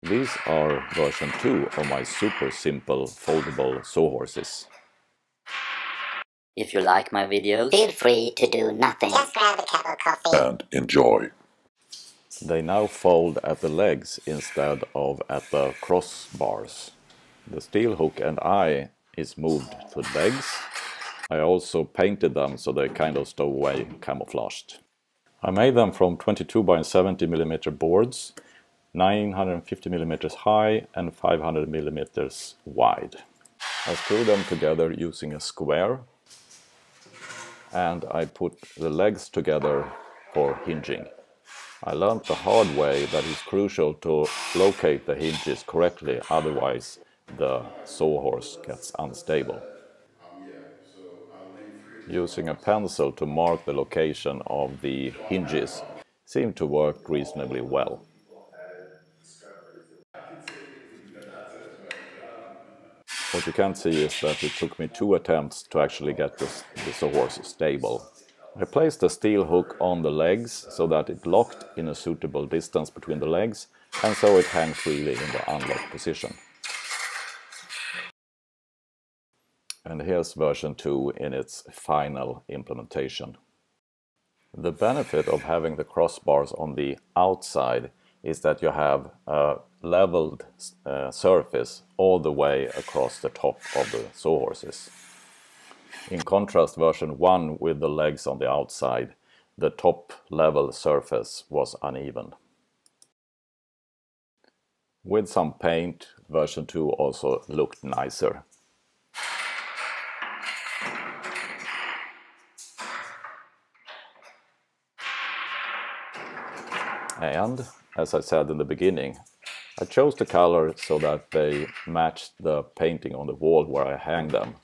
These are version 2 of my super simple foldable sawhorses. If you like my videos, feel free to do nothing. Just grab a cup of coffee and enjoy. They now fold at the legs instead of at the crossbars. The steel hook and eye is moved to the legs. I also painted them so they kind of stowaway camouflaged. I made them from 22 by 70 mm boards, 950 mm high and 500 mm wide. I screwed them together using a square, and I put the legs together for hinging. I learned the hard way that it's crucial to locate the hinges correctly, otherwise the sawhorse gets unstable. Using a pencil to mark the location of the hinges seemed to work reasonably well. What you can't see is that it took me 2 attempts to actually get the sawhorse stable. I placed the steel hook on the legs so that it locked in a suitable distance between the legs, and so it hangs freely in the unlocked position. And here's version 2 in its final implementation. The benefit of having the crossbars on the outside is that you have a leveled surface all the way across the top of the sawhorses. In contrast, version 1 with the legs on the outside, the top level surface was uneven. With some paint, version 2 also looked nicer. And, as I said in the beginning, I chose the color so that they matched the painting on the wall where I hang them.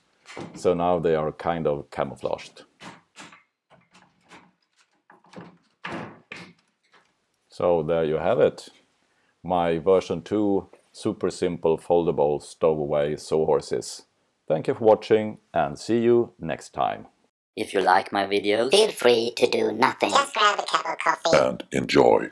So now they are kind of camouflaged. So there you have it. My version 2 super simple foldable stowaway sawhorses. Thank you for watching and see you next time. If you like my videos, feel free to do nothing. Just grab a cup of coffee And enjoy.